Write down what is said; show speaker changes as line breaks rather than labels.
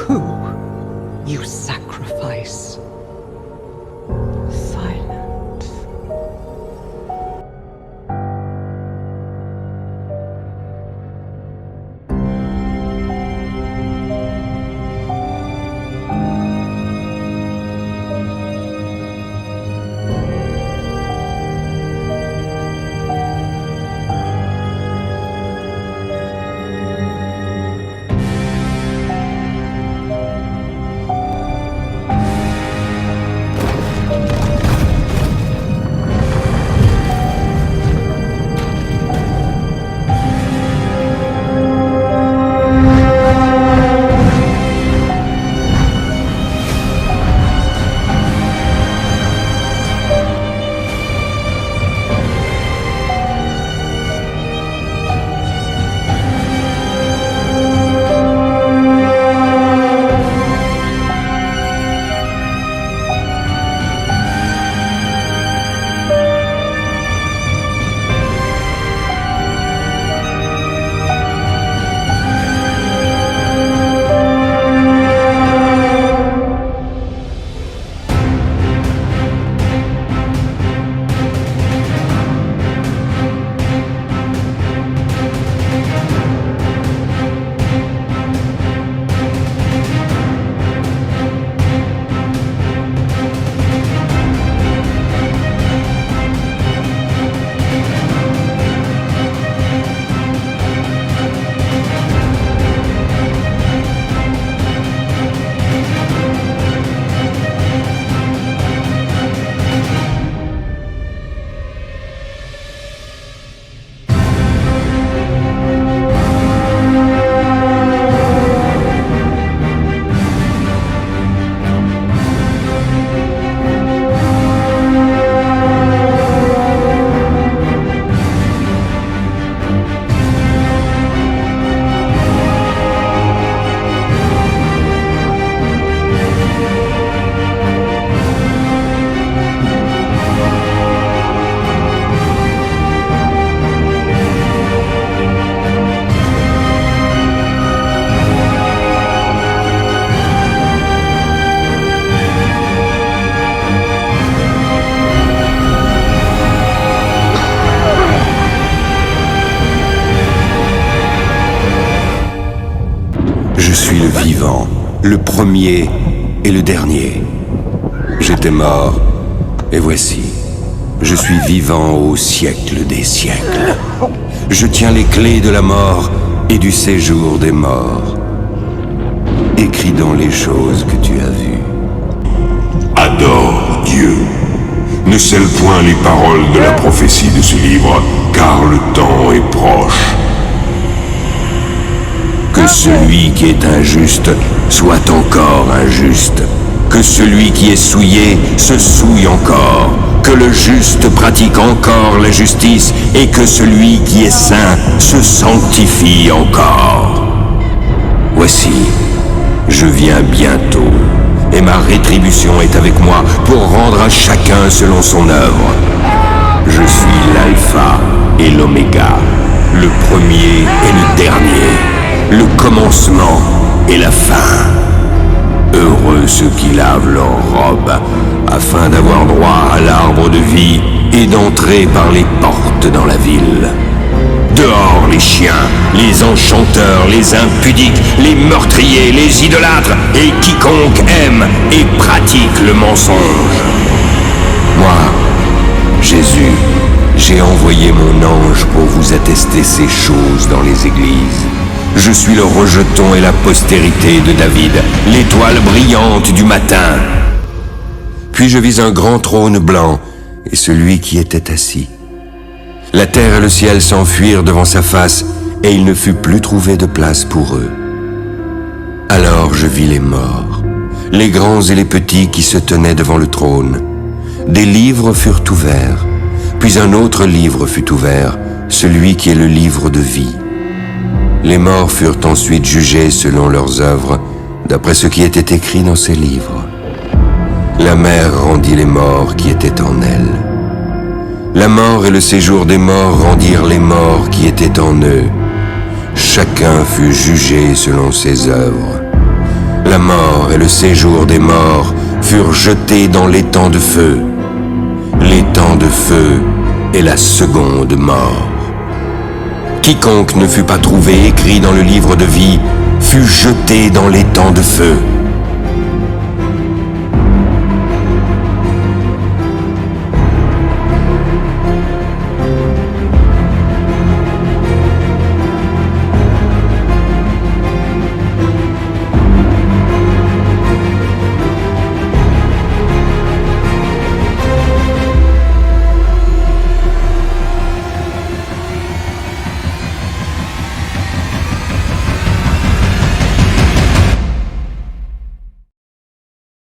Who you sacrifice? Silence.
Je suis le vivant, le premier et le dernier. J'étais mort, et voici, je suis vivant au siècle des siècles. Je tiens les clés de la mort et du séjour des morts. Écris donc les choses que tu as vues.
Adore Dieu. Ne scelle point les paroles de la prophétie de ce livre, car le temps est proche.
Que celui qui est injuste soit encore injuste. Que celui qui est souillé se souille encore. Que le juste pratique encore la justice et que celui qui est saint se sanctifie encore. Voici, je viens bientôt et ma rétribution est avec moi pour rendre à chacun selon son œuvre. Je suis l'alpha et l'oméga, le premier et le dernier, le commencement et la fin. Heureux ceux qui lavent leurs robes, afin d'avoir droit à l'arbre de vie et d'entrer par les portes dans la ville. Dehors les chiens, les enchanteurs, les impudiques, les meurtriers, les idolâtres et quiconque aime et pratique le mensonge. Moi, Jésus, j'ai envoyé mon ange pour vous attester ces choses dans les églises. Je suis le rejeton et la postérité de David, l'étoile brillante du matin. Puis je vis un grand trône blanc et celui qui était assis. La terre et le ciel s'enfuirent devant sa face et il ne fut plus trouvé de place pour eux. Alors je vis les morts, les grands et les petits qui se tenaient devant le trône. Des livres furent ouverts, puis un autre livre fut ouvert, celui qui est le livre de vie. Les morts furent ensuite jugés selon leurs œuvres, d'après ce qui était écrit dans ces livres. La mer rendit les morts qui étaient en elle. La mort et le séjour des morts rendirent les morts qui étaient en eux. Chacun fut jugé selon ses œuvres. La mort et le séjour des morts furent jetés dans l'étang de feu. L'étang de feu est la seconde mort. Quiconque ne fut pas trouvé écrit dans le livre de vie fut jeté dans l'étang de feu.